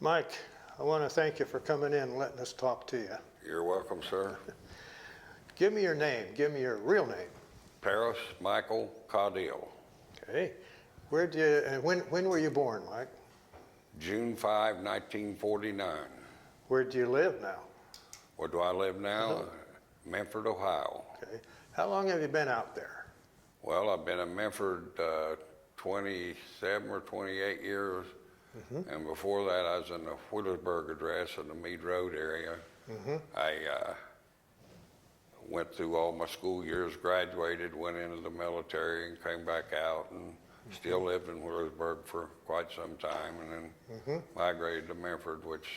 Mike, I want to thank you for coming in and letting us talk to you. You're welcome, sir. Give me your name. Give me your real name. Paris Michael Caudill. Okay. Where do you, and when were you born, Mike? June 5, 1949. Where do you live now? Where do I live now? Memphis, Ohio. Okay. How long have you been out there? Well, I've been in Memphis 27 or 28 years. And before that, I was in the Wheelersburg address in the Meade Road area. I went through all my school years, graduated, went into the military, and came back out, and still lived in Wheelersburg for quite some time, and then migrated to Memphis, which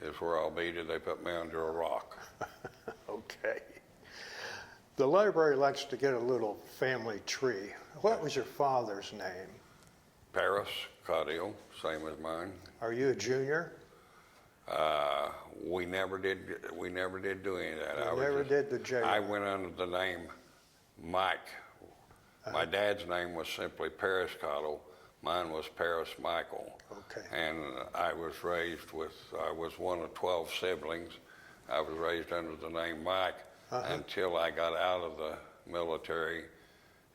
is where I'll be till they put me under a rock. Okay. The library likes to get a little family tree. What was your father's name? Paris Caudill, same as mine. Are you a junior? We never did do any of that. You never did the J. I went under the name Mike. My dad's name was simply Paris Caudill. Mine was Paris Michael. Okay. And I was one of 12 siblings. I was raised under the name Mike until I got out of the military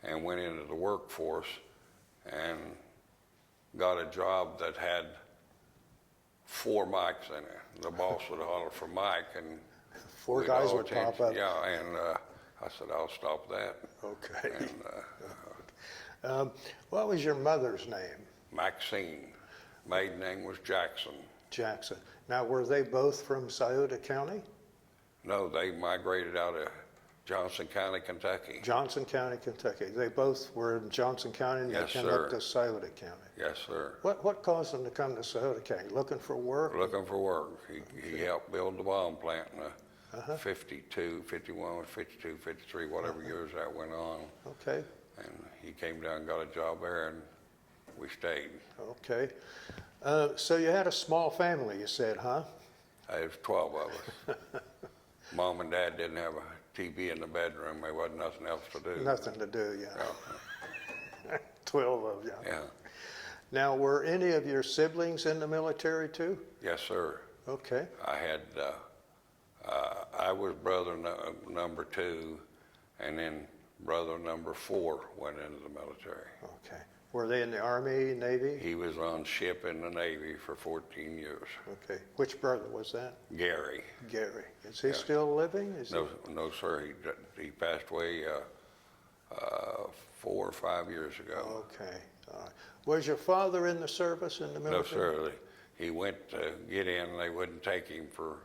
and went into the workforce and got a job that had 4 Mikes in it. The boss would holler for Mike, and 4 guys would pop up. Yeah, and I said, I'll stop that. Okay. And, what was your mother's name? Maxine. Maiden name was Jackson. Jackson. Now, were they both from Scioto County? No, they migrated out of Johnson County, Kentucky. Johnson County, Kentucky. They both were in Johnson County and Yes, they came sir. up to Scioto County. Yes, sir. What caused them to come to Scioto County? Looking for work? Looking for work. He helped build the bomb plant in the 52, 51, 52, 53, whatever years that went on. Okay. And he came down and got a job there, and we stayed. Okay. So you had a small family, you said, huh? There was 12 of us. Mom and Dad didn't have a TV in the bedroom. There wasn't nothing else to do. Nothing to do, yeah. 12 of you. Yeah. Now, were any of your siblings in the military too? Yes, sir. Okay. I had, I was brother number 2, and then brother number 4 went into the military. Okay. Were they in the Army, Navy? He was on ship in the Navy for 14 years. Okay. Which brother was that? Gary. Gary. Is he still living? No, sir. He passed away 4 or 5 years ago. Okay. All right. Was your father in the service in the No, military? sir. He went to get in, and they wouldn't take him for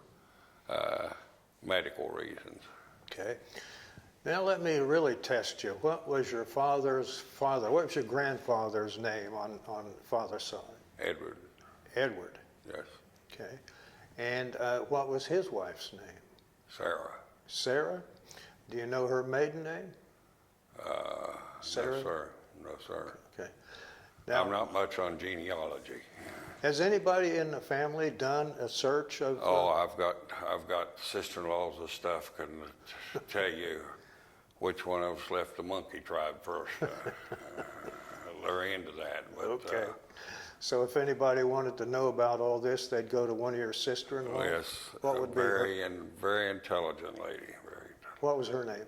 medical reasons. Okay. Now let me really test you. What was your father's father? What was your grandfather's name on father's side? Edward. Edward. Yes. Okay. And what was his wife's name? Sarah. Sarah? Do you know her maiden name? Sarah? No, sir. No, sir. Okay. Now, I'm not much on genealogy. has anybody in the family done a search of? Oh, I've got sister-in-laws and stuff. Couldn't tell you which one of us left the monkey tribe first. They're into that. But, okay. So if anybody wanted to know about all this, they'd go to one of your sister-in-laws? Yes. What would be her? Very intelligent lady. Very. What was her name?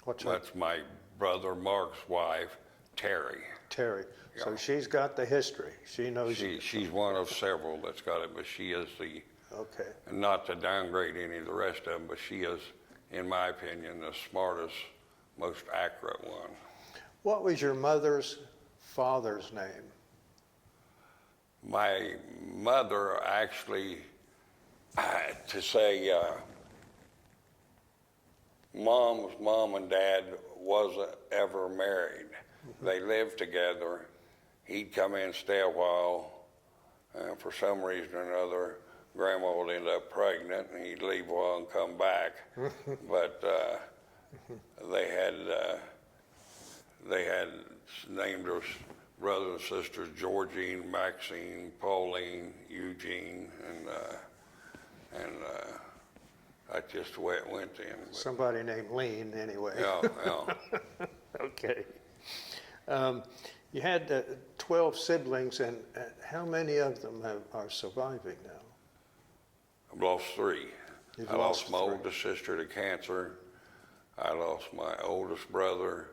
What's her? That's my brother Mark's wife, Terry. Terry. Yeah. So she's got the history. She knows. She's one of several that's got it, but she is the. Okay. Not to downgrade any of the rest of them, but she is, in my opinion, the smartest, most accurate one. What was your mother's father's name? My mother actually, to say Mom's mom and dad wasn't ever married. They lived together. He'd come in, stay a while, for some reason or another, Grandma would end up pregnant, and he'd leave a while and come back. But they had named their brothers and sisters Georgine, Maxine, Pauline, Eugene, and that's just the way it went then. But, Somebody named Lean, anyway. yeah, yeah. Okay. You had 12 siblings, and how many of them are surviving now? I've lost 3. You've I lost lost my 3. oldest sister to cancer. I lost my oldest brother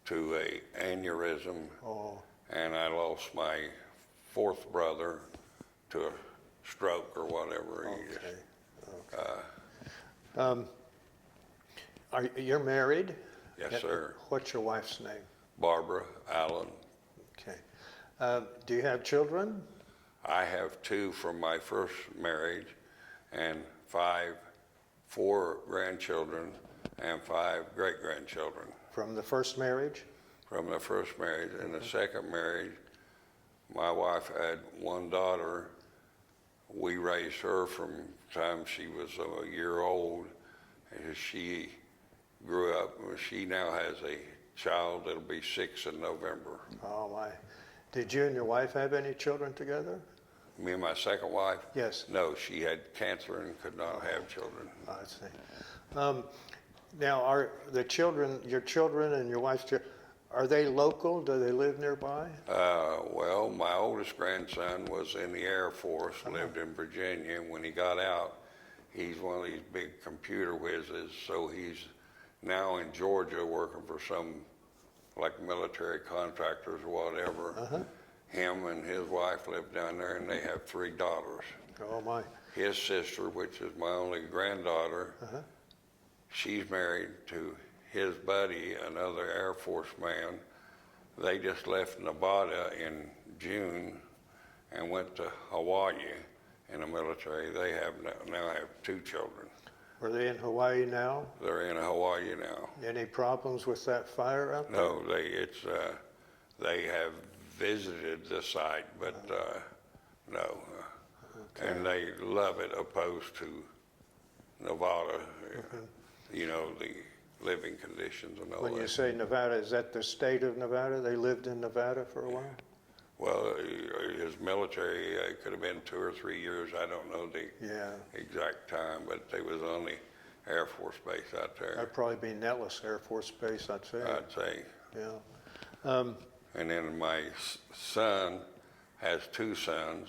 to a aneurysm, Oh, and I lost my 4th brother to a stroke or whatever. He okay. just, You're married? yes, sir. What's your wife's name? Barbara Allen. Okay. Do you have children? I have 2 from my first marriage, and 4 grandchildren, and 5 great-grandchildren From the first marriage? from the first marriage. In the second marriage, my wife had 1 daughter. We raised her from the time she was a year old, and she grew up. She now has a child that'll be 6 in November. Oh, my. Did you and your wife have any children together? Me and my second wife? Yes. No, she had cancer and could not have children. I see. Now, are the children, your children and your wife's children, are they local? Do they live nearby? Well, my oldest grandson was in the Air Force, lived in Virginia. When he got out, he's one of these big computer whizzes, so he's now in Georgia working for some, like military contractors or whatever. Him and his wife live down there, and they have 3 daughters. Oh, my. His sister, which is my only granddaughter, she's married to his buddy, another Air Force man. They just left Nevada in June and went to Hawaii in the military. They now have 2 children. Are they in Hawaii now? They're in Hawaii now. Any problems with that fire out there? No, they have visited the site, but no. And they love it opposed to Nevada, you know, the living conditions and all When you that. say Nevada, is that the state of Nevada? They lived in Nevada for a while? Well, his military could have been 2 or 3 years. I don't know the Yeah. exact time, but they was on the Air Force base out there, That'd probably be Nellis Air Force Base, I'd say. I'd say. Yeah. And then my son has 2 sons,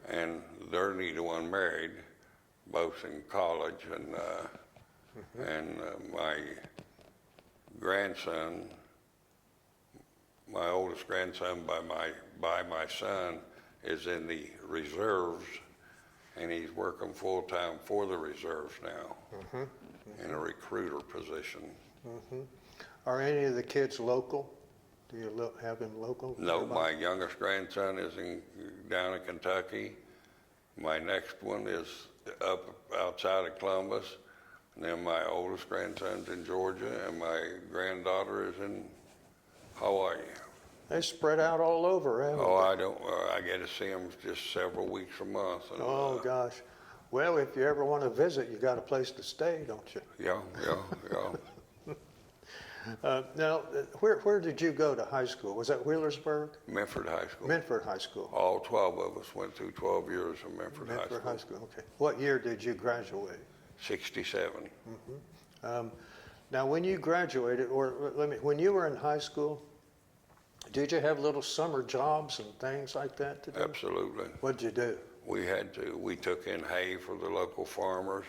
and they're neither one married, both in college. And my grandson, my oldest grandson by my son, is in the reserves, and he's working full time for the reserves now in a recruiter position. Are any of the kids local? Do you have them local? No, my youngest grandson is down in Kentucky. My next one is up outside of Columbus. And then my oldest grandson's in Georgia, and my granddaughter is in Hawaii. They spread out all over, haven't Oh, they? I don't. I get to see them just several weeks a month. And, Oh, gosh. Well, if you ever want to visit, you got a place to stay, don't you? Yeah. Now, where did you go to high school? Was that Wheelersburg? Menford High School. Menford High School. All 12 of us went through 12 years of Menford High School. High School, okay. What year did you graduate? 67. Now, when you graduated, or when you were in high school, did you have little summer jobs and things like that to do? Absolutely. What'd you do? We took in hay for the local farmers,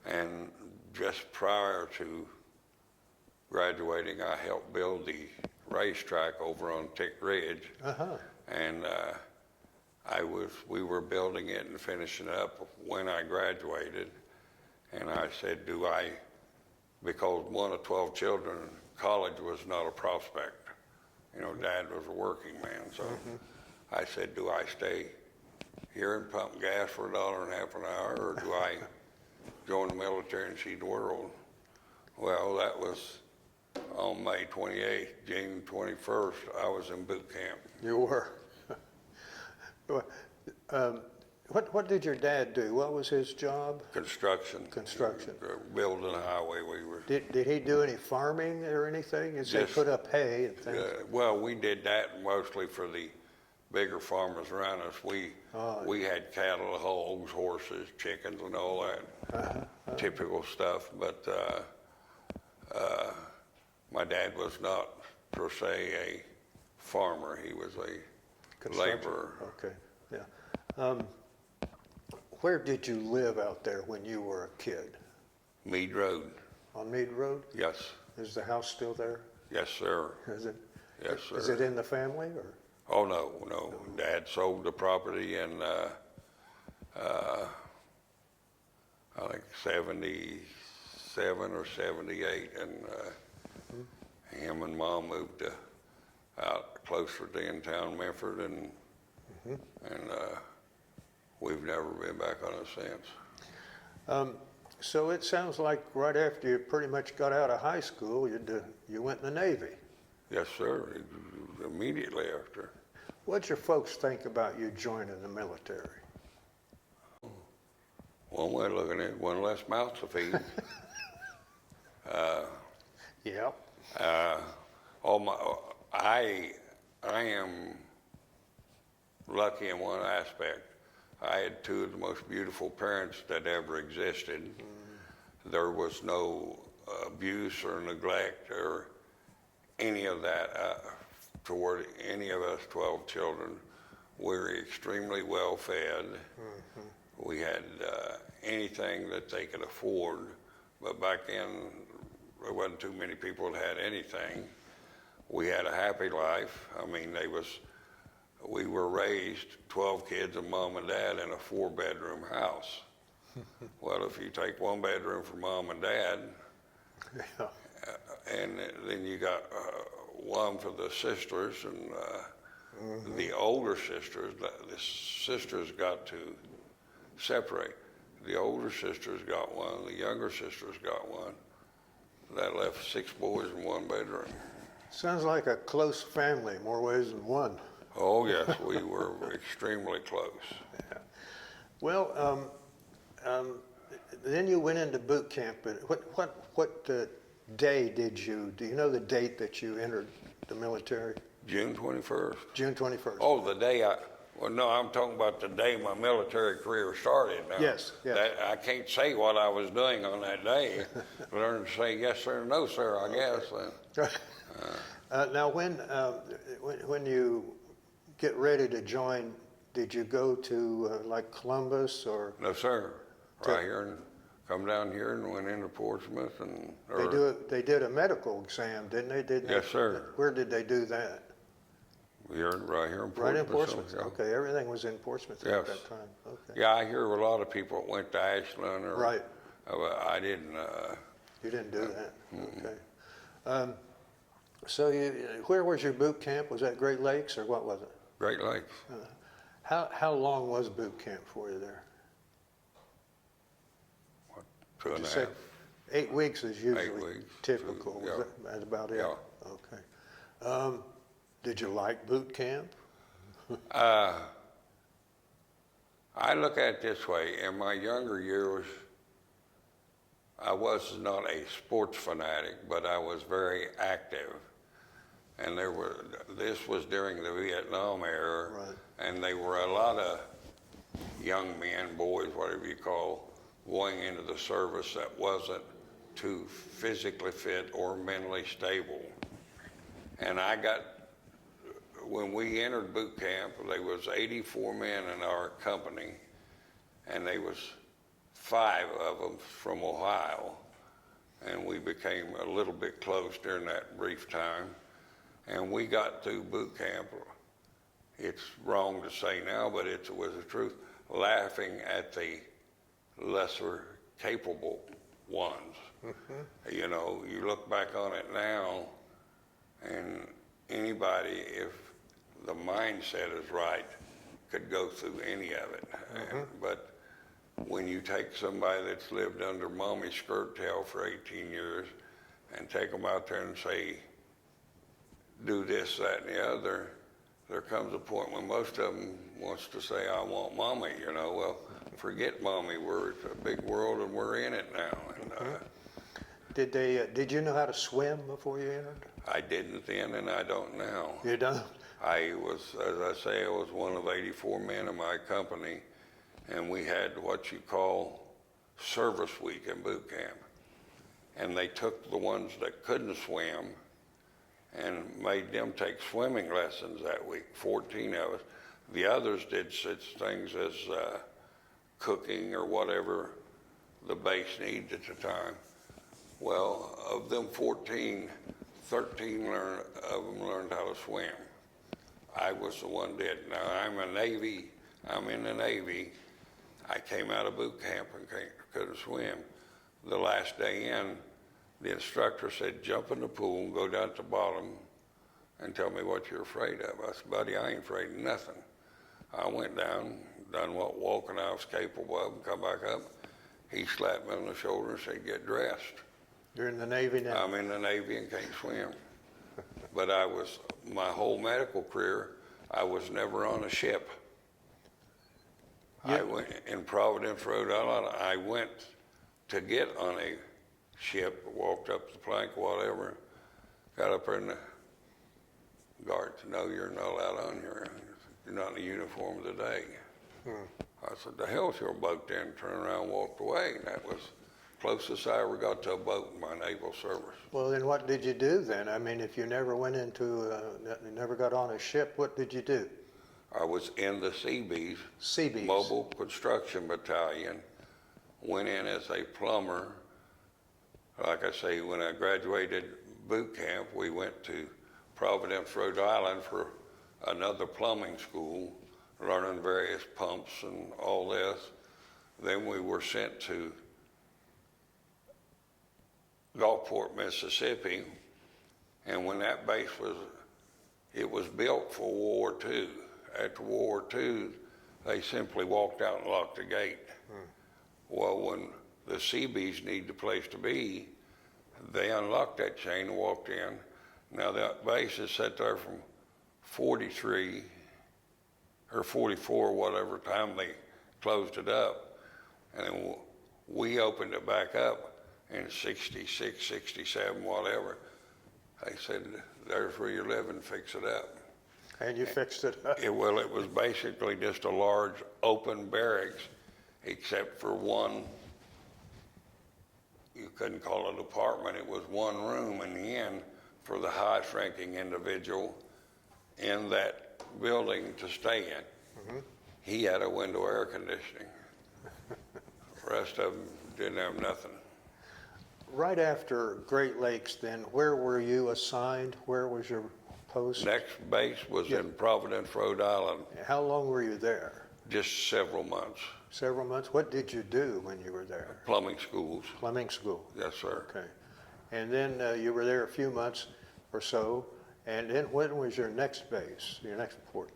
and just prior to graduating, I helped build the racetrack over on Tick Ridge, and we were building it and finishing up when I graduated, and I said, because one of 12 children, college was not a prospect. You know, Dad was a working man, so I said, do I stay here and pump gas for $1.50 an hour, or do I join the military and see the world? Well, that was on May 28th. June 21st, I was in boot camp. You were. What did your dad do? What was his job? Construction. Construction. Building a highway. Did he do any farming or anything? Did they Yes. put up hay and things? Well, we did that mostly for the bigger farmers around us. We had cattle, hogs, horses, chickens, and all that typical stuff. But my dad was not per se a farmer. He was a Construction. laborer. Okay, yeah. Where did you live out there when you were a kid? Meade Road. On Meade Road? Yes. Is the house still there? Yes, sir. Is it? Yes, sir. Is it in the family or? Oh, no. Dad sold the property in, I think 77 or 78, and him and Mom moved out closer to in-town Memphis, and we've never been back on it since. So it sounds like right after you pretty much got out of high school, you went in the Navy. Yes, sir. Immediately after. What'd your folks think about you joining the military? One way of looking at it, one less mouth to feed. Yep. I am lucky in one aspect. I had two of the most beautiful parents that ever existed. There was no abuse or neglect or any of that toward any of us 12 children. We were extremely well fed. We had anything that they could afford, but back then there wasn't too many people that had anything. We had a happy life. I mean, we were raised 12 kids and Mom and Dad in a 4-bedroom house. Well, if you take 1 bedroom for Mom and Dad, Yeah. and then you got one for the sisters, and the older sisters, the sisters got to separate. The older sisters got one, the younger sisters got one. That left 6 boys in 1 bedroom. Sounds like a close family, more ways than one. Oh yes, we were extremely close. Yeah. Well, then you went into boot camp. But what day do you know the date that you entered the military? June 21st. June 21st. Oh, well, no, I'm talking about the day my military career started. Now, Yes. I can't say what I was doing on that day. Learn to say yes sir, no sir, I guess. Now, when you get ready to join, did you go to like Columbus or? No sir, right here and come down here and went into Portsmouth and. They did a medical exam, didn't they? Yes, sir. Where did they do that? Right here in Portsmouth. Right in Portsmouth. So, yeah. Okay, everything was in Portsmouth at Yes. that time. Okay. Yeah, I hear a lot of people went to Ashland or. Right. I didn't. You didn't do that. Okay. So where was your boot camp? Was that Great Lakes or what was it? Great Lakes. How long was boot camp for you there? 2 and You a said half. 8 weeks is usually weeks. typical. Yeah. That's about it? Yeah. Okay. Did you like boot camp? I look at it this way. In my younger years, I was not a sports fanatic, but I was very active. And this was during the Vietnam era, Right. and there were a lot of young men, boys, whatever you call, going into the service that wasn't too physically fit or mentally stable. And when we entered boot camp, there was 84 men in our company, and there was 5 of them from Ohio, and we became a little bit close during that brief time. And we got through boot camp, it's wrong to say now, but it was the truth, laughing at the lesser capable ones. You know, you look back on it now, and anybody, if the mindset is right, could go through any of it. But when you take somebody that's lived under mommy's skirt tail for 18 years and take them out there and say, do this, that, and the other, there comes a point when most of them wants to say, I want mommy, you know. Well, forget mommy, it's a big world and we're in it now. And, Did you know how to swim before you entered? I didn't then and I don't now. You don't? I was, as I say, I was one of 84 men in my company, and we had what you call service week in boot camp. And they took the ones that couldn't swim and made them take swimming lessons that week, 14 of us. The others did such things as cooking or whatever the base needed at the time. Well, of them 14, 13 of them learned how to swim. I was the one that did. Now, I'm in the Navy. I came out of boot camp and couldn't swim. The last day in, the instructor said, jump in the pool and go down to the bottom and tell me what you're afraid of. I said, buddy, I ain't afraid of nothing. I went down, done what walking I was capable of, and come back up. He slapped me on the shoulder and said, get dressed. You're in the Navy now? I'm in the Navy and can't swim. But my whole medical career, I was never on a ship. I went in Providence, Rhode Island. I went to get on a ship, walked up the plank, whatever, got up there and the guard said, no, you're not allowed on here. You're not in the uniform of the day. I said, the hell's your boat then? Turned around and walked away. And that was closest I ever got to a boat in my naval service. Well, then what did you do then? I mean, if you never went into, never got on a ship, what did you do? I was in the Seabees, Seabees. Mobile Construction Battalion, went in as a plumber. Like I say, when I graduated boot camp, we went to Providence, Rhode Island for another plumbing school, learning various pumps and all this. Then we were sent to Gulfport, Mississippi, and when that base it was built for World War II. After World War II, they simply walked out and locked the gate. Well, when the Seabees needed a place to be, they unlocked that chain and walked in. Now that base is set there from 43 or 44, whatever time they closed it up. And then we opened it back up in 66, 67, whatever. They said, there's where you're living, fix it up. And you fixed it up? Well, it was basically just a large open barracks, except for one, you couldn't call it an apartment, it was one room in the end for the highest ranking individual in that building to stay in. He had a window air conditioning. The rest of them didn't have nothing. Right after Great Lakes then, where were you assigned? Where was your post? Next base was in Providence, Rhode Island. How long were you there? Just several months. Several months? What did you do when you were there? Plumbing schools. Plumbing school? Yes, sir. Okay. And then you were there a few months or so, and then when was your next base, your next port?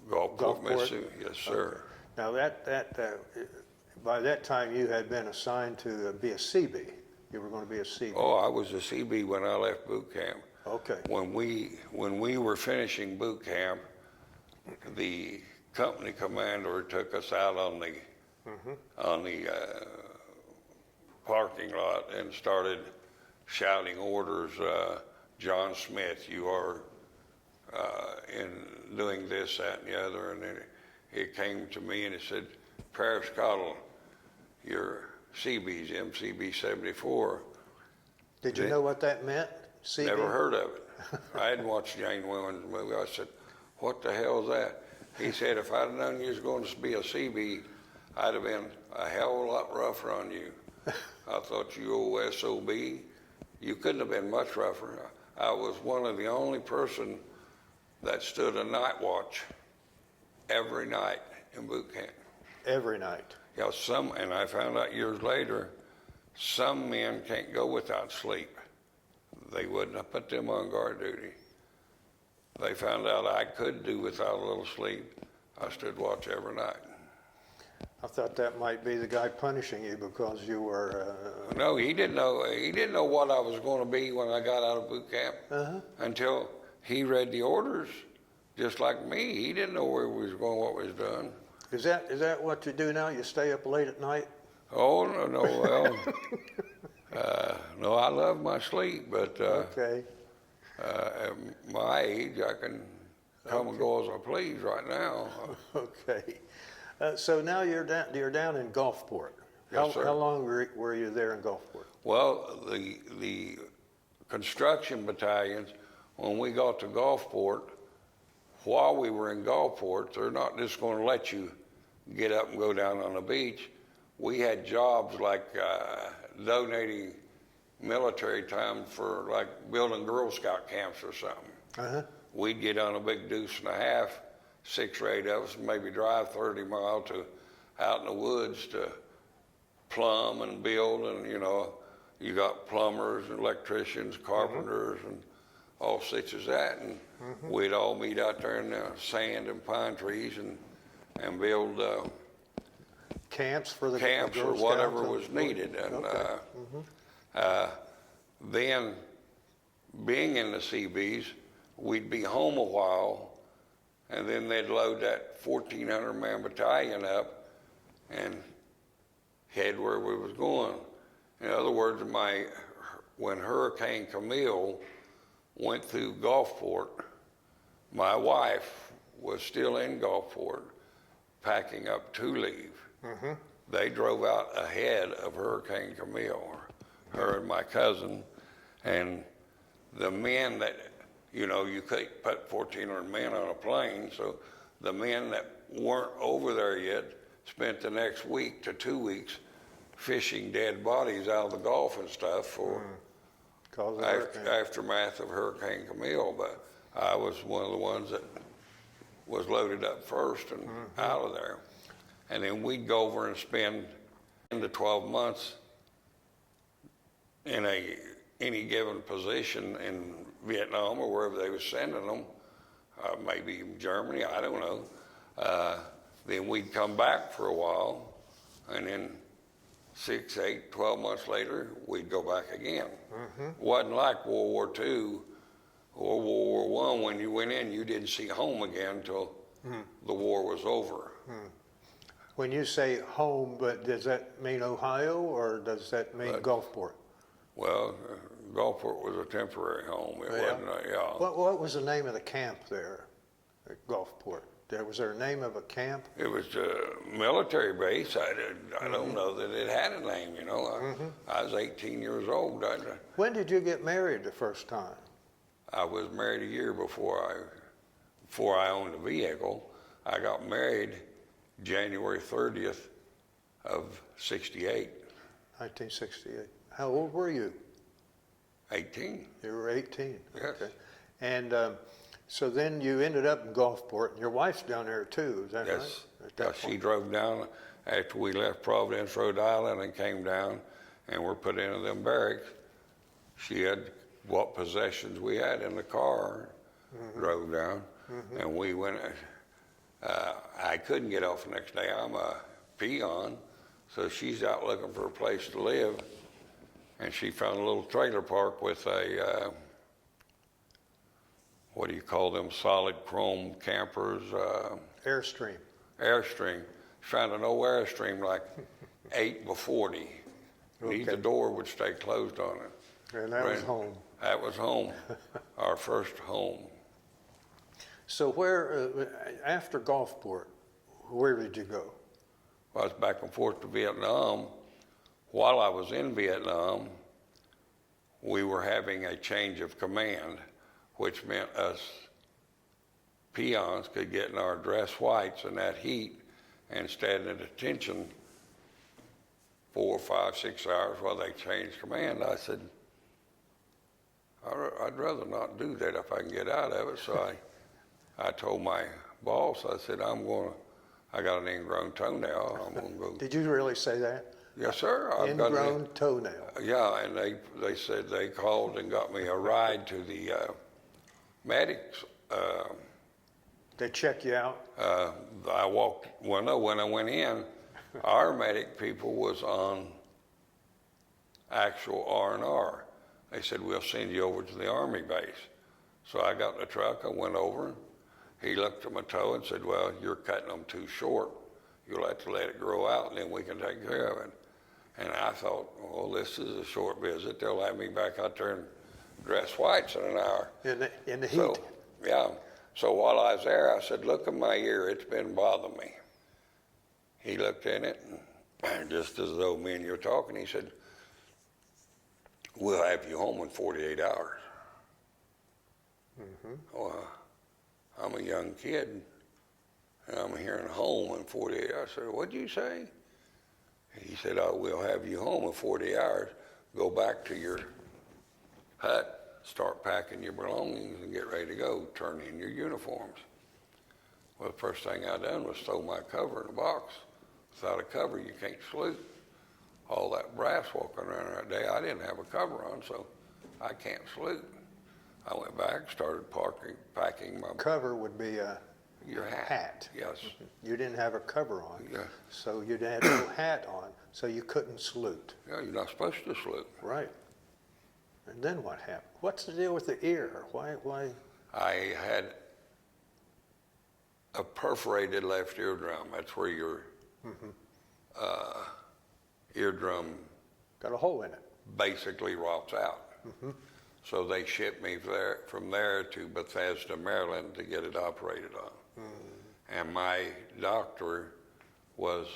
Gulfport, Mississippi. Yes, sir. Okay. Now by that time you had been assigned to be a CB. You were going to be a CB. Oh, I was a CB when I left boot camp. Okay. When we were finishing boot camp, the company commander took us out on the parking lot and started shouting orders. John Smith, you are in doing this, that, and the other. And then it came to me and it said, Paris Caudill, your CB's MCB 74. Did you know what that meant? CB? Never heard of it. I hadn't watched Jane Williams' movie. I said, what the hell is that? He said, if I'd known you was going to be a CB, I'd have been a hell of a lot rougher on you. I thought, you old SOB, you couldn't have been much rougher. I was one of the only person that stood a night watch every night in boot camp. Every night? Yeah, and I found out years later, some men can't go without sleep. They wouldn't have put them on guard duty. They found out I could do without a little sleep. I stood watch every night. I thought that might be the guy punishing you because you were... No, he didn't know. He didn't know what I was going to be when I got out of boot camp until he read the orders, just like me. He didn't know where we was going, what was done. Is that what you do now? You stay up late at night? Oh, no, well, no, I love my sleep, but Okay. at my age, I can come and go as I please right now. Okay. So now you're down in Gulfport. Yes, sir. How long were you there in Gulfport? Well, the construction battalions, when we got to Gulfport, while we were in Gulfport, they're not just going to let you get up and go down on the beach. We had jobs like donating military time for like building Girl Scout camps or something. Uh-huh. We'd get on a big deuce and a half, 6 or 8 of us, and maybe drive 30 miles to out in the woods to plumb and build, and you got plumbers and electricians, carpenters, and all such as that, and we'd all meet out there in the sand and pine trees and build Camps for the camps Girl or whatever Scouts was needed. And okay. then, being in the Seabees, we'd be home a while, and then they'd load that 1,400-man battalion up and head where we was going. In other words, when Hurricane Camille went through Gulfport, my wife was still in Gulfport, packing up to leave. They drove out ahead of Hurricane Camille, her and my cousin, and the men that, you couldn't put 1,400 men on a plane, so the men that weren't over there yet spent the next week to 2 weeks fishing dead bodies out of the Gulf and stuff for aftermath of Hurricane Camille. But I was one of the ones that was loaded up first and out of there. And then we'd go over and spend 10 to 12 months in any given position in Vietnam or wherever they were sending them, maybe Germany, I don't know. Then we'd come back for a while, and then 6, 8, 12 months later, we'd go back again. It wasn't like World War II or World War I. When you went in, you didn't see home again until the war was over. When you say home, but does that mean Ohio, or does that mean Gulfport? Well, Gulfport was a temporary home. It wasn't What was the name of the camp there at Gulfport? Was there a name of a camp? It was a military base. I don't know that it had a name, I was 18 years old. When did you get married the first time? I was married a year before I owned a vehicle. I got married January 30th of 68. 1968. How old were you? 18. You were 18. Yes. Okay. And so then you ended up in Gulfport, and your wife's down there too, is that right? Yes. She drove down after we left Providence, Rhode Island, and came down and were put into them barracks. She had what possessions we had in the car, drove down, and we went. I couldn't get off the next day. I'm a peon, so she's out looking for a place to live, and she found a little trailer park with a, what do you call them, solid chrome campers? Airstream. Airstream. She found an old Airstream like 8 by 40. The door would stay closed on it. And that was home. That was home, our first home. So where, after Gulfport, where did you go? I was back and forth to Vietnam. While I was in Vietnam, we were having a change of command, which meant us peons could get in our dress whites in that heat and stand at attention 4, 5, 6 hours while they changed command. I said, I'd rather not do that if I can get out of it. So I told my boss, I said, I got an ingrown toenail. I'm going to go. Did you really say that? Yes, sir. Ingrown toenail. Yeah, and they said they called and got me a ride to the medics. They check you out? I walked, well, no, when I went in, our medic people was on actual R&R. They said, we'll send you over to the Army base. So I got in the truck, I went over, he looked at my toe and said, well, you're cutting them too short. You'll have to let it grow out and then we can take care of it. And I thought, well, this is a short visit. They'll have me back out there in dress whites in an hour. In the heat? So, yeah. So while I was there, I said, look at my ear, it's been bothering me. He looked in it, and just as though me and you were talking, he said, we'll have you home in 48 hours. Well, I'm a young kid, and I'm hearing home in 48 hours. I said, what'd you say? He said, oh, we'll have you home in 40 hours. Go back to your hut, start packing your belongings, and get ready to go. Turn in your uniforms. Well, the first thing I done was throw my cover in a box. Without a cover, you can't salute. All that brass walking around that day, I didn't have a cover on, so I can't salute. I went back, started packing my Cover would be your hat. hat. Yes. You didn't have a cover on, Yeah. so you had no hat on, so you couldn't salute. Yeah, you're not supposed to salute. Right. And then what happened? What's the deal with the ear? Why? I had a perforated left eardrum. That's where your eardrum Got a hole in it. basically rots out. So they shipped me from there to Bethesda, Maryland to get it operated on. And my doctor was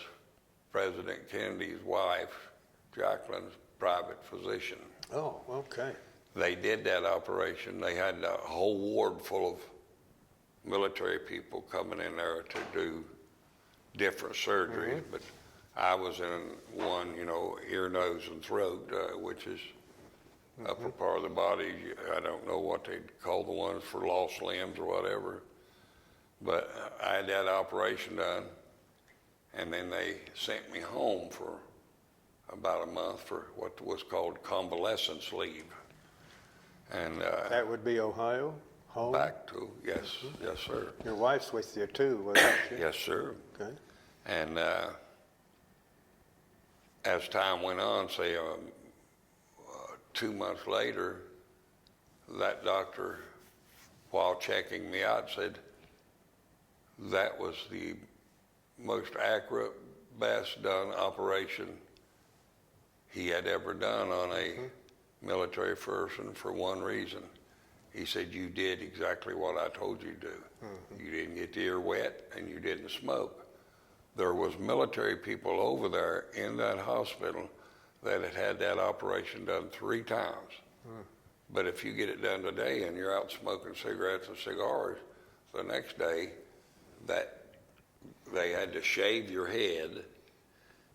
President Kennedy's wife, Jacqueline's private physician. Oh, okay. They did that operation. They had a whole ward full of military people coming in there to do different surgeries, but I was in one, ear, nose, and throat, which is upper part of the body. I don't know what they call the ones for lost limbs or whatever, but I had that operation done, and then they sent me home for about a month for what was called convalescence leave. And That would be Ohio? Home? back to, yes, yes, sir. Your wife's with you too, wasn't she? Yes, sir. Okay. And as time went on, say 2 months later, that doctor, while checking me out, said that was the most accurate, best done operation he had ever done on a military person for one reason. He said, you did exactly what I told you to do. You didn't get the ear wet and you didn't smoke. There was military people over there in that hospital that had had that operation done 3 times. But if you get it done today and you're out smoking cigarettes and cigars, the next day that they had to shave your head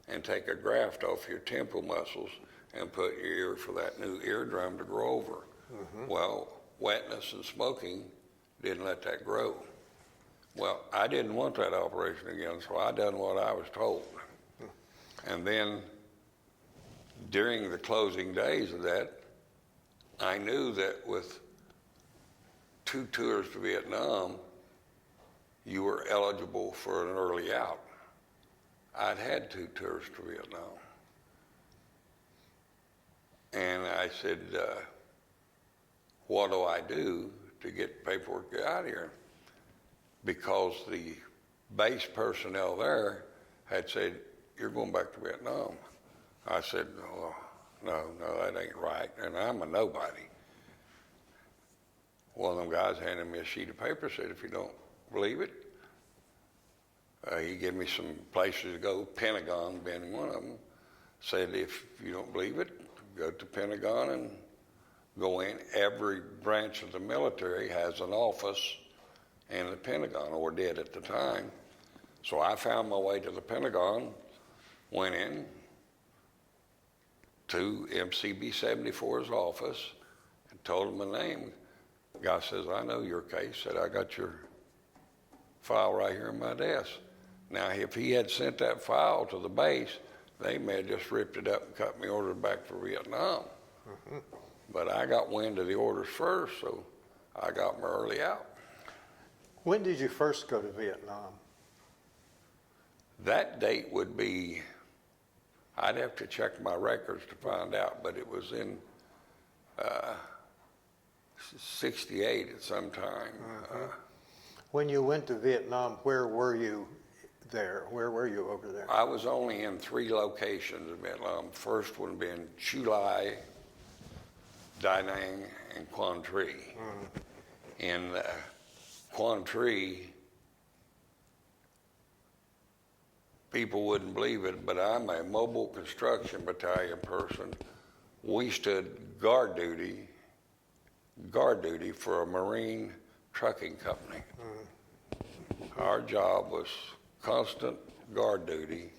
and take a graft off your temple muscles and put your ear for that new eardrum to grow over. Well, wetness and smoking didn't let that grow. Well, I didn't want that operation again, so I done what I was told. And then during the closing days of that, I knew that with 2 tours to Vietnam, you were eligible for an early out. I'd had 2 tours to Vietnam. And I said, what do I do to get paperwork out of here? Because the base personnel there had said, you're going back to Vietnam. I said, oh, no, that ain't right, and I'm a nobody. One of them guys handed me a sheet of paper, said, if you don't believe it, he gave me some places to go, Pentagon being one of them, said, if you don't believe it, go to Pentagon and go in. Every branch of the military has an office in the Pentagon, or did at the time. So I found my way to the Pentagon, went in to MCB 74's office and told him my name. The guy says, I know your case. Said, I got your file right here on my desk. Now, if he had sent that file to the base, they may have just ripped it up and cut me ordered back for Vietnam. But I got wind of the orders first, so I got my early out. When did you first go to Vietnam? That date would be, I'd have to check my records to find out, but it was in 68 at some time. When you went to Vietnam, where were you there? Where were you over there? I was only in 3 locations in Vietnam. First one being Chu Lai, Da Nang, and Quang Tri. In Quang Tri, people wouldn't believe it, but I'm a mobile construction battalion person we stood guard duty for a Marine trucking company. Our job was constant guard duty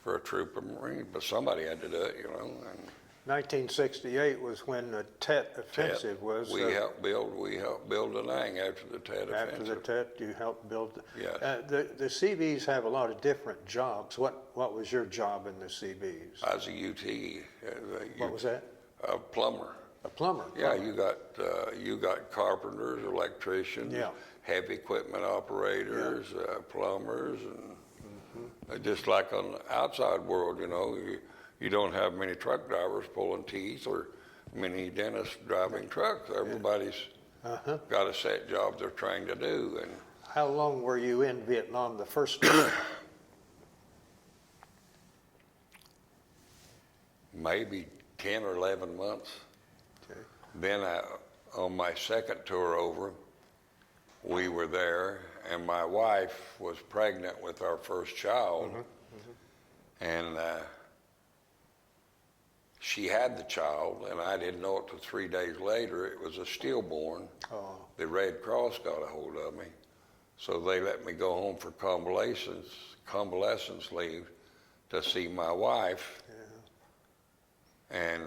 for a troop of Marines, but somebody had to do it, you know. And 1968 was when the Tet Offensive was. We helped build Da Nang after the Tet Offensive. After the Tet, you helped build. Yes. The CBs have a lot of different jobs. What was your job in the CBs? I was a UT. What was that? A plumber. A plumber. Yeah, you got carpenters, electricians, Yeah. heavy equipment operators, plumbers, and just like on the outside world, you know, you don't have many truck drivers pulling teeth or many dentists driving trucks. Everybody's got a set job they're trying to do. And How long were you in Vietnam the first time? maybe 10 or 11 months. Okay. Then on my second tour over, we were there, and my wife was pregnant with our first child, and she had the child, and I didn't know it till 3 days later. It was a stillborn. Oh. The Red Cross got a hold of me, so they let me go home for convalescence leave to see my wife. And,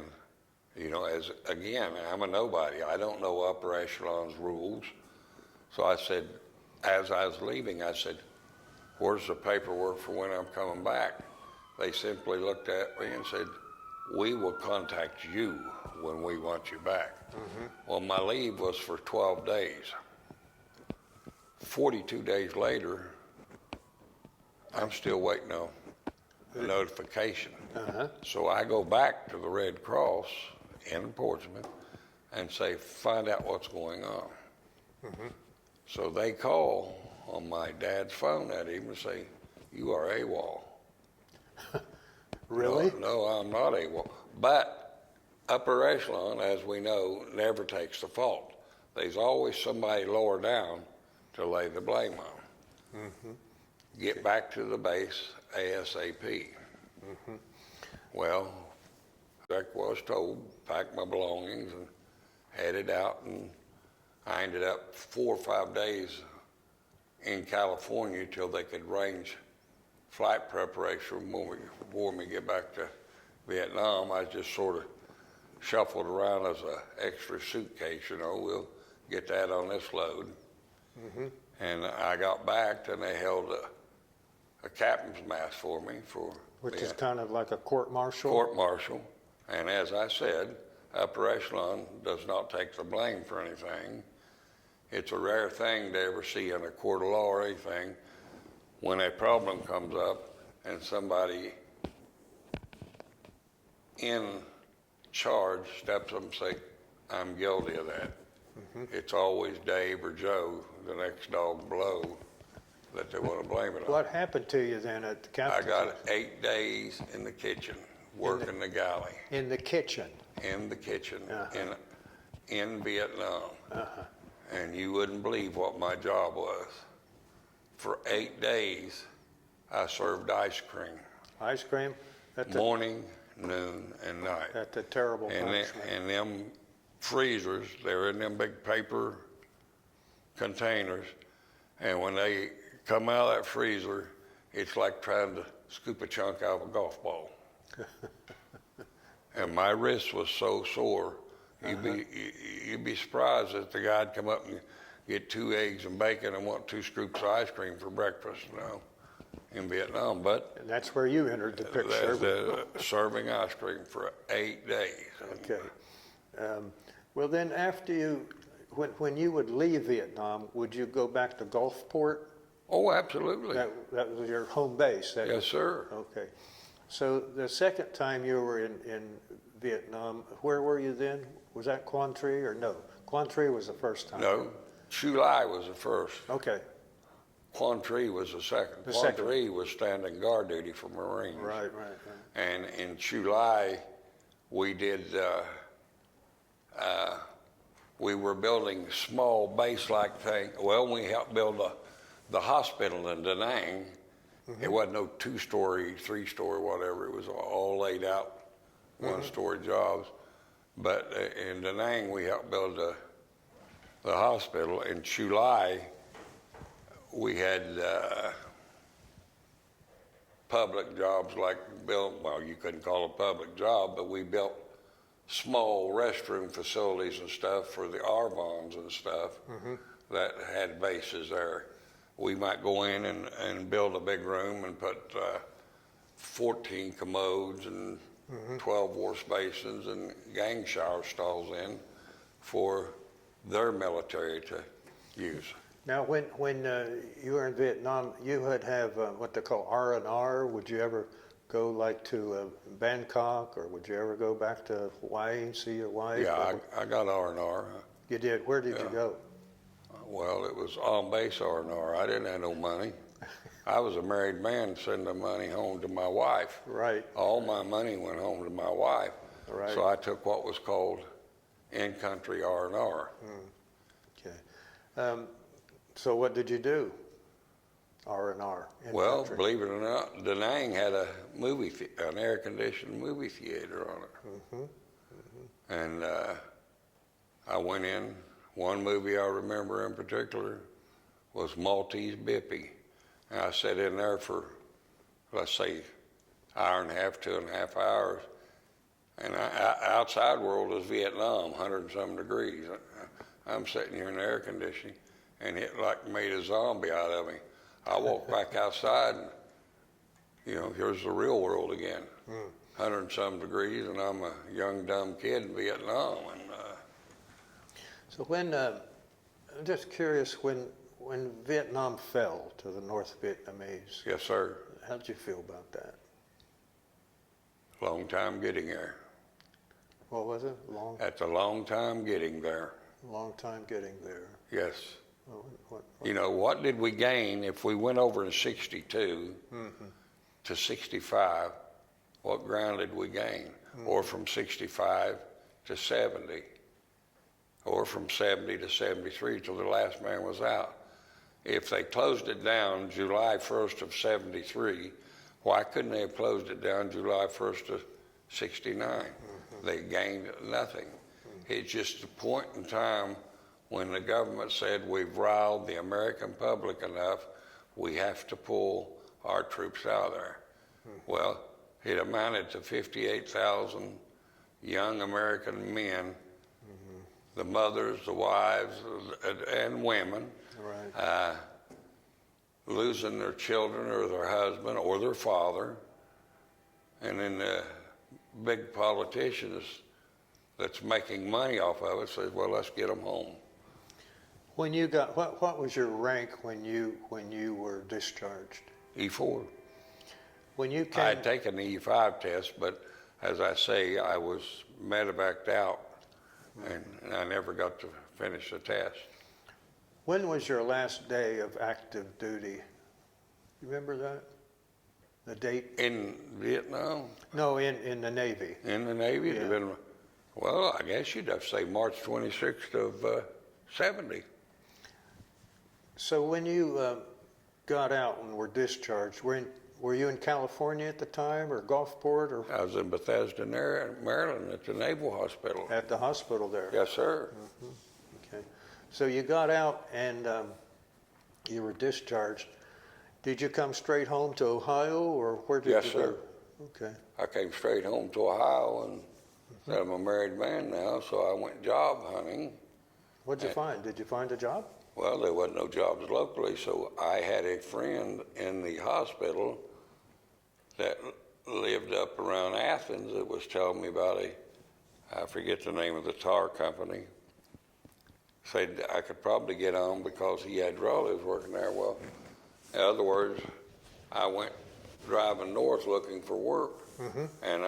you know, again, I'm a nobody. I don't know upper echelon's rules. So I said, as I was leaving, I said, where's the paperwork for when I'm coming back? They simply looked at me and said, we will contact you when we want you back. Well, my leave was for 12 days. 42 days later, I'm still waiting on a notification. So I go back to the Red Cross in Portsmouth and say, find out what's going on. So they call on my dad's phone that evening and say, you are AWOL. Really? No, I'm not AWOL. But upper echelon, as we know, never takes the fault. There's always somebody lower down to lay the blame on. Get back to the base ASAP. Well, I was told, pack my belongings and headed out, and I ended up 4 or 5 days in California till they could arrange flight preparation before we get back to Vietnam. I just sort of shuffled around as an extra suitcase, you know, we'll get that on this load. And I got back, and they held a captain's mass for me Which is kind of like a court-martial? Court-martial. And as I said, upper echelon does not take the blame for anything. It's a rare thing to ever see in a court of law or anything when a problem comes up and somebody in charge steps up and say, I'm guilty of that. It's always Dave or Joe, the next dog below, that they want to blame it on. What happened to you then at the I captain's got office? 8 days in the kitchen, working the galley. In the kitchen? In the kitchen, in Vietnam. And you wouldn't believe what my job was. For 8 days, I served ice cream. Ice cream? Morning, noon, and night. That's a terrible punishment. And them freezers, they're in them big paper containers. And when they come out of that freezer, it's like trying to scoop a chunk out of a golf ball. And my wrist was so sore, you'd be surprised that the guy'd come up and get 2 eggs and bacon and want 2 scoops of ice cream for breakfast, you know, in Vietnam. But And that's where you entered the picture. serving ice cream for 8 days. Okay. Well, then after you, when you would leave Vietnam, would you go back to Gulfport? Oh, absolutely. That was your home base? Yes, sir. Okay. So the second time you were in Vietnam, where were you then? Was that Quan Tri or no? Quan Tri was the first time. No, Chu Lai was the first. Okay. Quan Tri was the second. The Quan second. Tri was standing guard duty for Marines. Right. And in Chu Lai, we did, we were building small base-like thing. Well, we helped build the hospital in Da Nang. It wasn't no 2-story, 3-story, whatever. It was all laid out, 1-story jobs. But in Da Nang, we helped build the hospital. In Chulai, we had public jobs like well, you couldn't call it a public job, but we built small restroom facilities and stuff for the Arvons and stuff that had bases there. We might go in and build a big room and put 14 commodes and 12 wash basins and gang shower stalls in for their military to use. Now, when you were in Vietnam, you would have what they call R&R. Would you ever go like to Bangkok, or would you ever go back to Hawaii and see your wife? Yeah, I got R&R. You did. Where did you go? Well, it was on base R&R. I didn't have no money. I was a married man sending money home to my wife. Right. All my money went home to my wife. Right. So I took what was called in-country R&R. Okay. So what did you do? R&R. Well, believe it or not, Da Nang had a an air-conditioned movie theater on it. And I went in. One movie I remember in particular was Maltese Bippy. And I sat in there for, let's say, hour and a half, 2.5 hours. And outside world is Vietnam, 100 and some degrees. I'm sitting here in the air conditioning, and it like made a zombie out of me. I walked back outside, and, here's the real world again. 100 and some degrees, and I'm a young, dumb kid in Vietnam. And So when, I'm just curious, when Vietnam fell to the North Vietnamese, yes, sir. how did you feel about that? Long time getting there. What was it? That's a long time getting there. Long time getting there. Yes. What? What did we gain if we went over in 62 to 65? What ground did we gain? Or from 65 to 70? Or from 70 to 73 till the last man was out? If they closed it down July 1st of 73, why couldn't they have closed it down July 1st of 69? They gained nothing. It's just a point in time when the government said we've riled the American public enough, we have to pull our troops out of there. Well, it amounted to 58,000 young American men, the mothers, the wives, and women, Right. losing their children or their husband or their father. And then the big politicians that's making money off of it says, well, let's get them home. When you got, what was your rank when you were discharged? E4. When you I came, had taken the E5 test, but as I say, I was medevaced out, and I never got to finish the test. when was your last day of active duty? You remember that? The date? In Vietnam? No, in the Navy. In the Navy? It'd Yeah. have been, well, I guess you'd have to say March 26th of 70. So when you got out and were discharged, were you in California at the time, or Gulfport, or I was in Bethesda, Maryland, at the Naval Hospital. at the hospital there? Yes, sir. Okay. So you got out and you were discharged. Did you come straight home to Ohio, or where did Yes, you sir. go? Okay. I came straight home to Ohio, and said I'm a married man now, so I went job hunting. What'd you find? Did you find a job? Well, there wasn't no jobs locally, so I had a friend in the hospital that lived up around Athens that was telling me about I forget the name of the tar company. Said I could probably get on because he had relatives working there. Well, in other words, I went driving north looking for work, and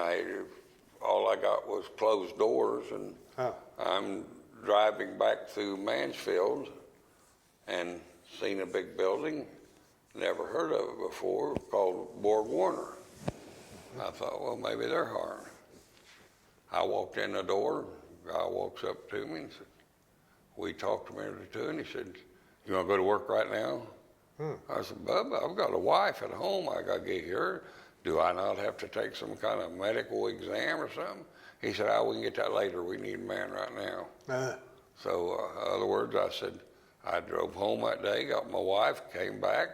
all I got was closed doors, and I'm driving back through Mansfield and seen a big building, never heard of it before, called Borg Warner. I thought, well, maybe they're hiring. I walked in the door, guy walks up to me and said, we talked a minute or two, and he said, you want to go to work right now? I said, Bubba, I've got a wife at home I got to get here. Do I not have to take some kind of medical exam or something? He said, "Oh, we can get that later. We need a man right now." So, in other words, I said, I drove home that day, got my wife, came back,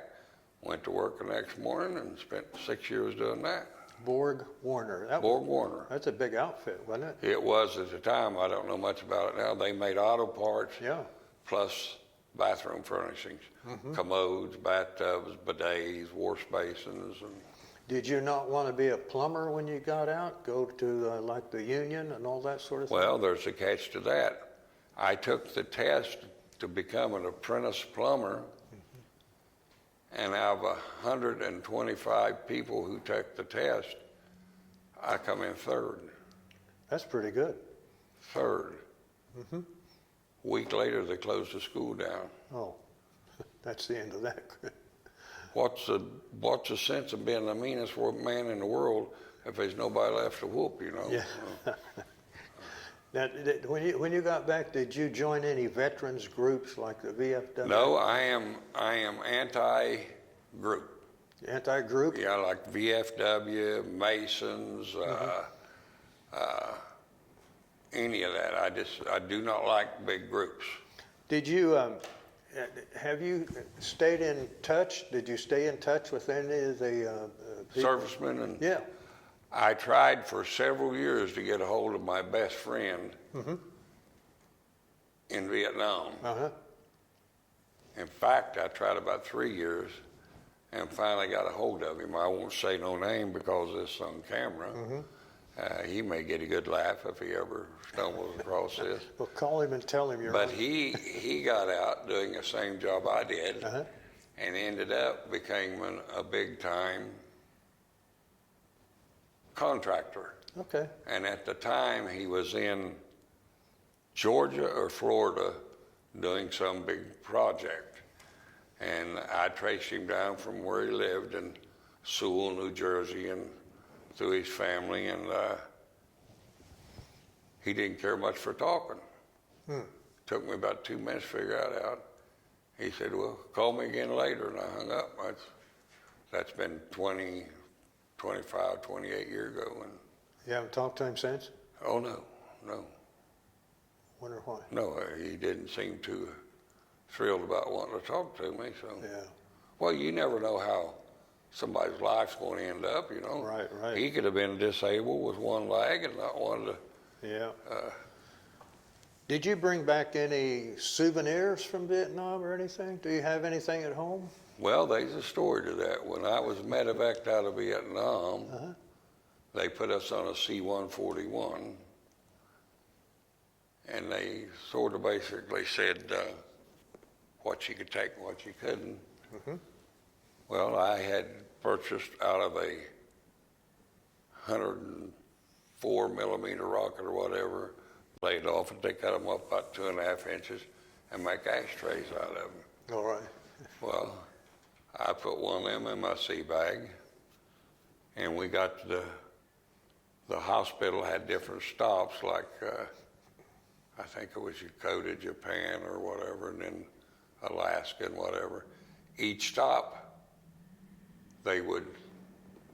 went to work the next morning, and spent 6 years doing that. Borg Warner. Borg Warner. That's a big outfit, wasn't it? It was at the time. I don't know much about it now. They made auto parts, Yeah. plus bathroom furnishings, commodes, bathtubs, bidets, wash basins, and Did you not want to be a plumber when you got out? Go to like the union and all that sort of thing? well, there's a catch to that. I took the test to become an apprentice plumber, and out of 125 people who took the test, I come in third. That's pretty good. Third. Week later, they closed the school down. Oh, that's the end of that. What's the sense of being the meanest man in the world if there's nobody left to whoop, you know? Yeah. Now, when you got back, did you join any veterans groups like the VFW? No, I am anti-group. Anti-group? Yeah, like VFW, Masons, any of that. I do not like big groups. Did you, have you stayed in touch? Did you stay in touch with any of the people? Servicemen and Yeah. I tried for several years to get a hold of my best friend in Vietnam. Uh-huh. In fact, I tried about 3 years and finally got a hold of him. I won't say no name because it's on camera. He may get a good laugh if he ever stumbles across this. Well, call him and tell him you're But on. he got out doing the same job I did and ended up becoming a big-time contractor. Okay. And at the time, he was in Georgia or Florida doing some big project. And I traced him down from where he lived in Sewell, New Jersey, and through his family, and he didn't care much for talking. Took me about 2 minutes to figure that out. He said, "Well, call me again later," and I hung up. That's been 20, 25, 28 years ago. And You haven't talked to him since? oh, no. Wonder why. No, he didn't seem too thrilled about wanting to talk to me. So, Yeah. well, you never know how somebody's life's going to end up, you know. Right. He could have been disabled with one leg and not wanted to. Yeah. Did you bring back any souvenirs from Vietnam or anything? Do you have anything at home? Well, there's a story to that. When I was medevaced out of Vietnam, they put us on a C-141, and they sort of basically said what you could take and what you couldn't. Well, I had purchased out of a 104 millimeter rocket or whatever, laid off, and they cut them up about 2.5 inches and make ashtrays out of them. All right. Well, I put one of them in my sea bag, and we got to the hospital had different stops, like I think it was Caudill, Japan or whatever, and then Alaska and whatever. Each stop, they would,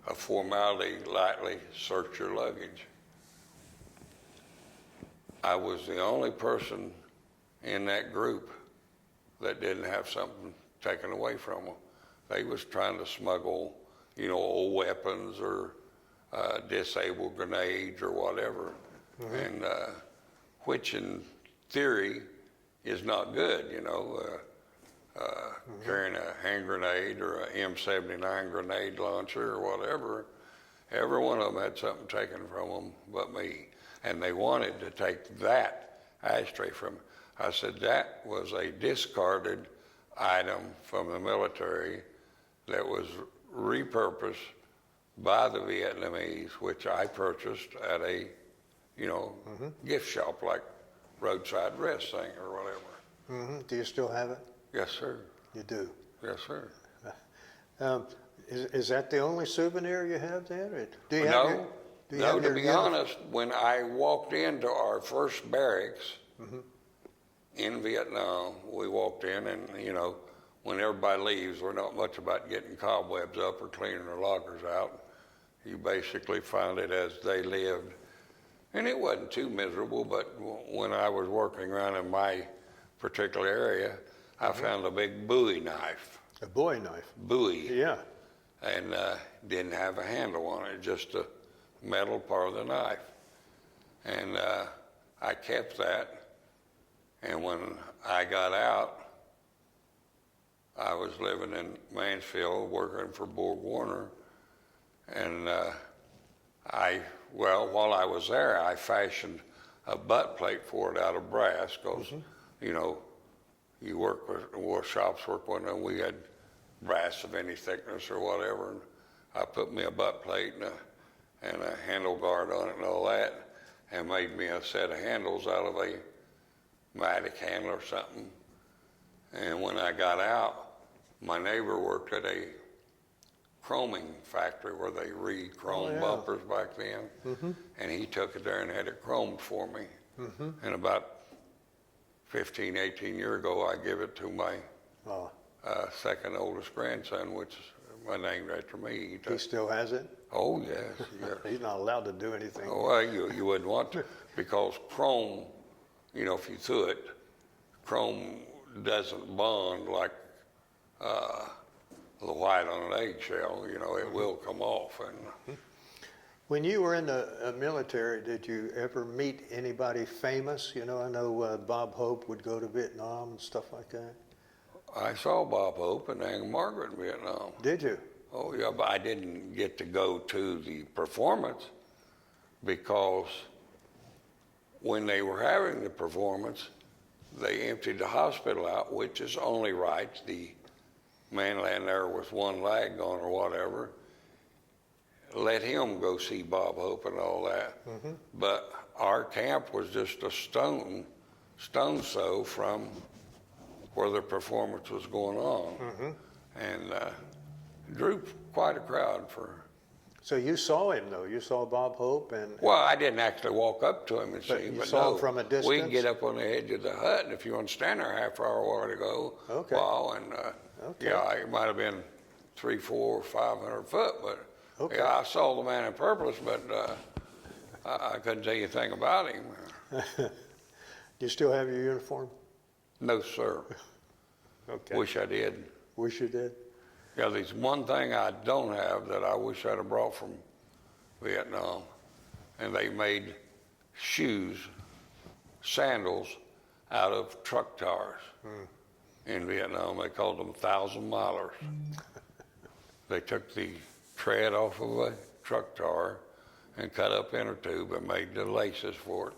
a formality, lightly search your luggage. I was the only person in that group that didn't have something taken away from them. They was trying to smuggle, you know, old weapons or disabled grenades or whatever, and which in theory is not good, you know. Carrying a hand grenade or a M79 grenade launcher or whatever. Every one of them had something taken from them but me. And they wanted to take that ashtray from me. I said that was a discarded item from the military that was repurposed by the Vietnamese, which I purchased at a, you know, gift shop like Roadside Rest thing or whatever. Do you still have it? Yes, sir. You do. Yes, sir. Is that the only souvenir you have then? Or do you have No, do you no. have To your be uniform? honest, when I walked into our first barracks in Vietnam, we walked in, and you know, when everybody leaves, we're not much about getting cobwebs up or cleaning their lockers out. You basically find it as they lived. And it wasn't too miserable, but when I was working around in my particular area, I found a big Bowie knife. A Bowie knife? Bowie. Yeah. And didn't have a handle on it, just a metal part of the knife. And I kept that. And when I got out, I was living in Mansfield, working for Borg Warner. And while I was there, I fashioned a butt plate for it out of brass, because, you know, you work with, shops work with, and we had brass of any thickness or whatever. And I put me a butt plate and a handle guard on it and all that, and made me a set of handles out of a Matic handle or something. And when I got out, my neighbor worked at a chroming factory where they re-chromed bumpers back then, and he took it there and had it chromed for me. And about 15, 18 years ago, I gave it to my second oldest grandson, which is named after me. He still has it? Oh, yes. He's not allowed to do anything. Oh, well, you wouldn't want to, because chrome, you know, if you threw it, chrome doesn't bond like the white on an eggshell. You know, it will come off. And When you were in the military, did you ever meet anybody famous? You know, I know Bob Hope would go to Vietnam and stuff like that. I saw Bob Hope and Aunt Margaret in Vietnam. Did you? Oh, yeah, but I didn't get to go to the performance, because when they were having the performance, they emptied the hospital out, which is only right. The man laying there with one leg gone or whatever, let him go see Bob Hope and all that. But our camp was just a stone throw from where the performance was going on. And drew quite a crowd for. So you saw him, though? You saw Bob Hope and... Well, I didn't actually walk up to him and see him, you but saw no, him from a distance? we can get up on the edge of the hut, and if you want to stand there half hour while to go, Okay. wow, and yeah, it might have been 300, 400, 500 foot, but Okay. yeah, I saw the man in purpose, but I couldn't tell you anything about him. Do you still have your uniform? No, sir. Okay. Wish I did. Wish you did? Yeah, there's one thing I don't have that I wish I'd have brought from Vietnam, and they made shoes, sandals, out of truck tires. In Vietnam, they called them 1,000-milers. They took the tread off of a truck tire and cut up inner tube and made the laces for it.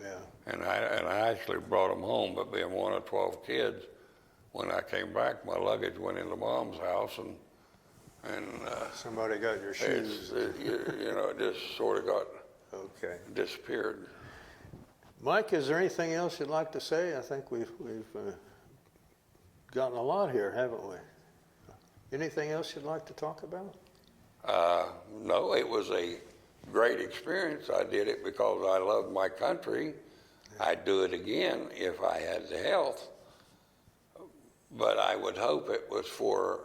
Yeah. And I actually brought them home, but being one of 12 kids, when I came back, my luggage went into Mom's house, and Somebody got your shoes. you know, it just sort of got Okay. disappeared. Mike, is there anything else you'd like to say? I think we've gotten a lot here, haven't we? Anything else you'd like to talk about? No, it was a great experience. I did it because I love my country. I'd do it again if I had the health. But I would hope it was for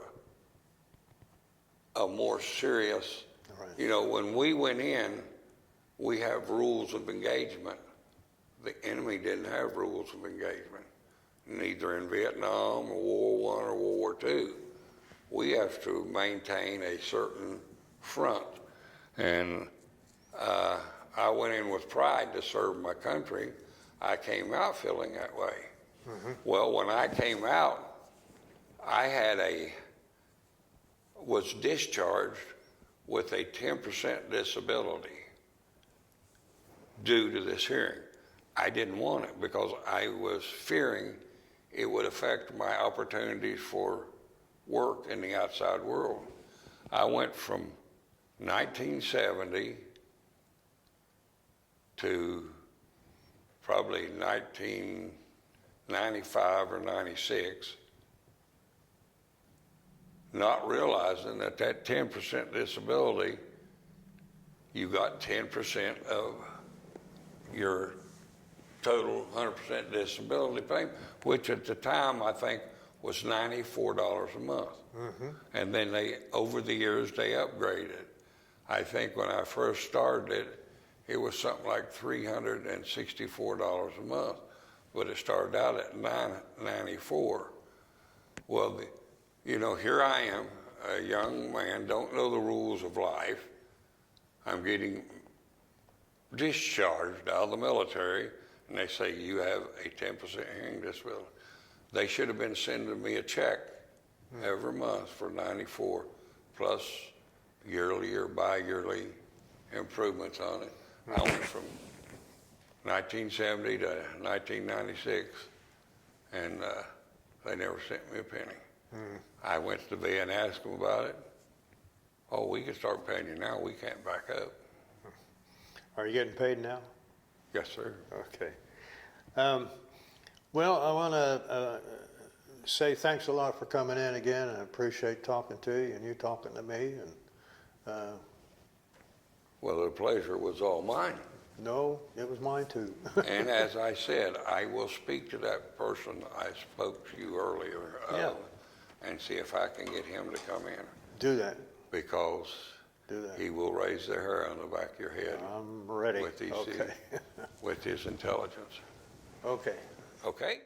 a more serious, Right. you know, when we went in, we have rules of engagement. The enemy didn't have rules of engagement, neither in Vietnam or World War I or World War II. We have to maintain a certain front. And I went in with pride to serve my country. I came out feeling that way. Well, when I came out, I was discharged with a 10% disability due to this hearing. I didn't want it because I was fearing it would affect my opportunities for work in the outside world. I went from 1970 to probably 1995 or 96, not realizing that 10% disability, you got 10% of your total 100% disability payment, which at the time I think was $94 a month. And then over the years, they upgraded. I think when I first started it, it was something like $364 a month, but it started out at $994. Well, here I am, a young man, don't know the rules of life. I'm getting discharged out of the military, and they say you have a 10% hearing disability. They should have been sending me a check every month for $94 plus yearly or bi-yearly improvements on it. I went from 1970 to 1996, and they never sent me a penny. I went to the VA and asked them about it. Oh, we can start paying you now. We can't back up. Are you getting paid now? Yes, sir. Okay. Well, I want to say thanks a lot for coming in again. I appreciate talking to you and you talking to me. And Well, the pleasure was all mine. no, it was mine too. And as I said, I will speak to that person I spoke to you earlier Yeah. and see if I can get him to come in, Do that. because Do that. he will raise the hair on the back of your head I'm ready. with, Okay. with his intelligence. Okay. Okay?